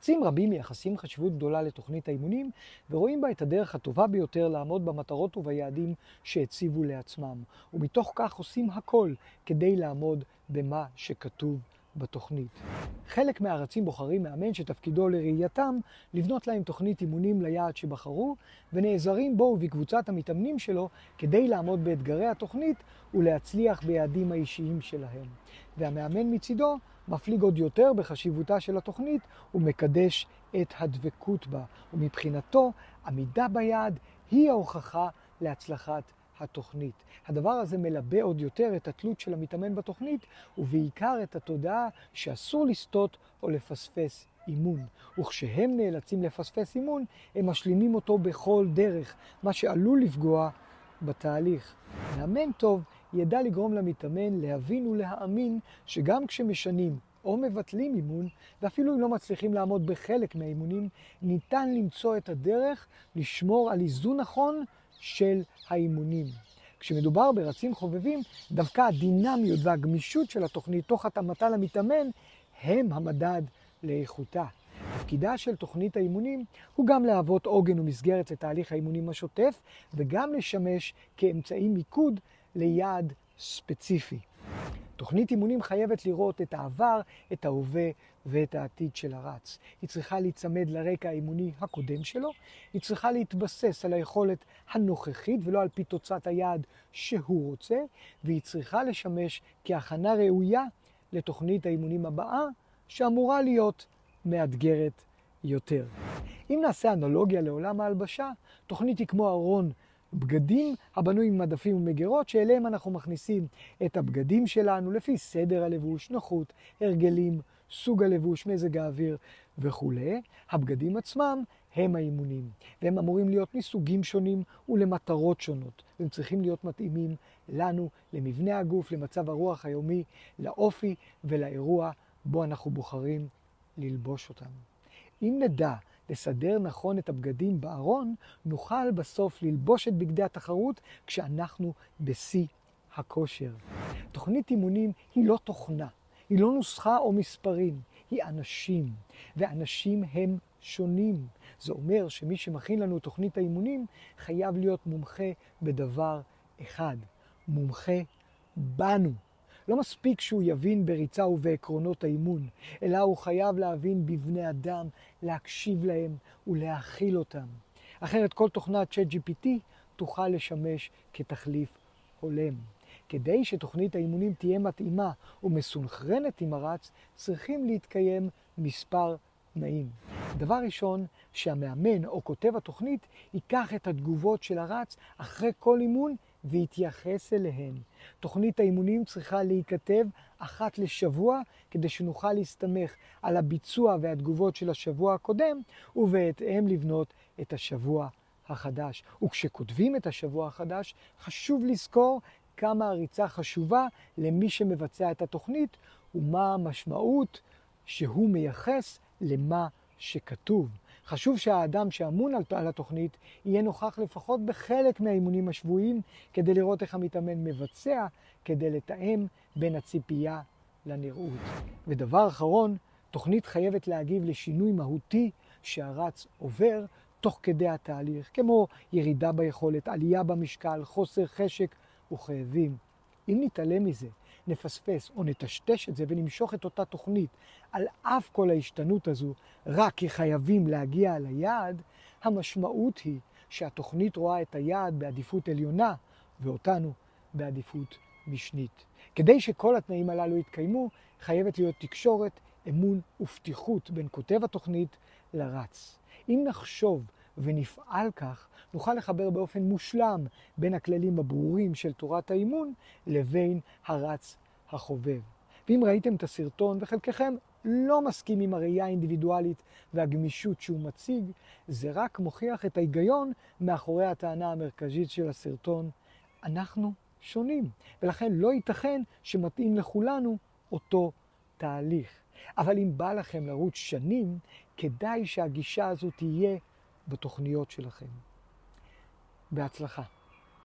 מרצים רבים מייחסים חשיבות גדולה לתוכנית האימונים ורואים בה את הדרך הטובה ביותר לעמוד במטרות וביעדים שהציבו לעצמם, ומתוך כך עושים הכל כדי לעמוד במה שכתוב בתוכנית. חלק מהרצים בוחרים מאמן שתפקידו לראייתם לבנות להם תוכנית אימונים ליעד שבחרו, ונעזרים בו ובקבוצת המתאמנים שלו כדי לעמוד באתגרי התוכנית ולהצליח ביעדים האישיים שלהם. והמאמן מצידו מפליג עוד יותר בחשיבותה של התוכנית ומקדש את הדבקות בה, ומבחינתו עמידה ביעד היא ההוכחה להצלחת התוכנית. הדבר הזה מלבה עוד יותר את התלות של המתאמן בתוכנית, ובעיקר את התודעה שאסור לסטות או לפספס אימון. וכשהם נאלצים לפספס אימון, הם משלימים אותו בכל דרך, מה שעלול לפגוע בתהליך. מאמן טוב ידע לגרום למתאמן להבין ולהאמין שגם כשמשנים או מבטלים אימון, ואפילו אם לא מצליחים לעמוד בחלק מהאימונים, ניתן למצוא את הדרך לשמור על איזון נכון של האימונים. כשמדובר ברצים חובבים, דווקא הדינמיות והגמישות של התוכנית תוך התאמתה למתאמן הם המדד לאיכותה. תפקידה של תוכנית האימונים הוא גם להוות עוגן ומסגרת לתהליך האימונים השוטף, וגם לשמש כאמצעי מיקוד ליעד ספציפי. תוכנית אימונים חייבת לראות את העבר, את ההווה ואת העתיד של הרץ. היא צריכה להיצמד לרקע האימוני הקודם שלו, היא צריכה להתבסס על היכולת הנוכחית ולא על פי תוצאת היעד שהוא רוצה, והיא צריכה לשמש כהכנה ראויה לתוכנית האימונים הבאה, שאמורה להיות מאתגרת יותר. אם נעשה אנלוגיה לעולם ההלבשה, תוכנית היא כמו ארון בגדים הבנוי ממדפים ומגירות, שאליהם אנחנו מכניסים את הבגדים שלנו לפי סדר הלבוש, נוחות, הרגלים, סוג הלבוש, מזג האוויר וכו'. הבגדים עצמם הם האימונים, והם אמורים להיות מסוגים שונים ולמטרות שונות. והם צריכים להיות מתאימים לנו, למבנה הגוף, למצב הרוח היומי, לאופי ולאירוע בו אנחנו בוחרים ללבוש אותם. אם נדע לסדר נכון את הבגדים בארון, נוכל בסוף ללבוש את בגדי התחרות כשאנחנו בשיא הכושר. תוכנית אימונים היא לא תוכנה, היא לא נוסחה או מספרים, היא אנשים, ואנשים הם שונים. זה אומר שמי שמכין לנו תוכנית האימונים חייב להיות מומחה בדבר אחד, מומחה בנו. לא מספיק שהוא יבין בריצה ובעקרונות האימון, אלא הוא חייב להבין בבני אדם, להקשיב להם ולהכיל אותם. אחרת כל תוכנת ChatGPT תוכל לשמש כתחליף הולם. כדי שתוכנית האימונים תהיה מתאימה ומסונכרנת עם הרץ, צריכים להתקיים מספר תנאים. דבר ראשון, שהמאמן או כותב התוכנית ייקח את התגובות של הרץ אחרי כל אימון ויתייחס אליהן. תוכנית האימונים צריכה להיכתב אחת לשבוע, כדי שנוכל להסתמך על הביצוע והתגובות של השבוע הקודם, ובהתאם לבנות את השבוע החדש. וכשכותבים את השבוע החדש, חשוב לזכור כמה הריצה חשובה למי שמבצע את התוכנית, ומה המשמעות שהוא מייחס למה שכתוב. חשוב שהאדם שאמון על התוכנית יהיה נוכח לפחות בחלק מהאימונים השבועיים, כדי לראות איך המתאמן מבצע, כדי לתאם בין הציפייה לנראות. ודבר אחרון, תוכנית חייבת להגיב לשינוי מהותי שהרץ עובר תוך כדי התהליך, כמו ירידה ביכולת, עלייה במשקל, חוסר חשק וכאבים. אם נתעלם מזה, נפספס או נטשטש את זה ונמשוך את אותה תוכנית על אף כל ההשתנות הזו, רק כי חייבים להגיע ליעד, המשמעות היא שהתוכנית רואה את היעד בעדיפות עליונה ואותנו בעדיפות משנית. כדי שכל התנאים הללו יתקיימו, חייבת להיות תקשורת, אמון ופתיחות בין כותב התוכנית לרץ. אם נחשוב ונפעל כך, נוכל לחבר באופן מושלם בין הכללים הברורים של תורת האימון לבין הרץ החובב. ואם ראיתם את הסרטון וחלקכם לא מסכים עם הראייה האינדיבידואלית והגמישות שהוא מציג, זה רק מוכיח את ההיגיון מאחורי הטענה המרכזית של הסרטון. אנחנו שונים, ולכן לא ייתכן שמתאים לכולנו אותו תהליך. אבל אם בא לכם לרוץ שנים, כדאי שהגישה הזו תהיה בתוכניות שלכם. בהצלחה.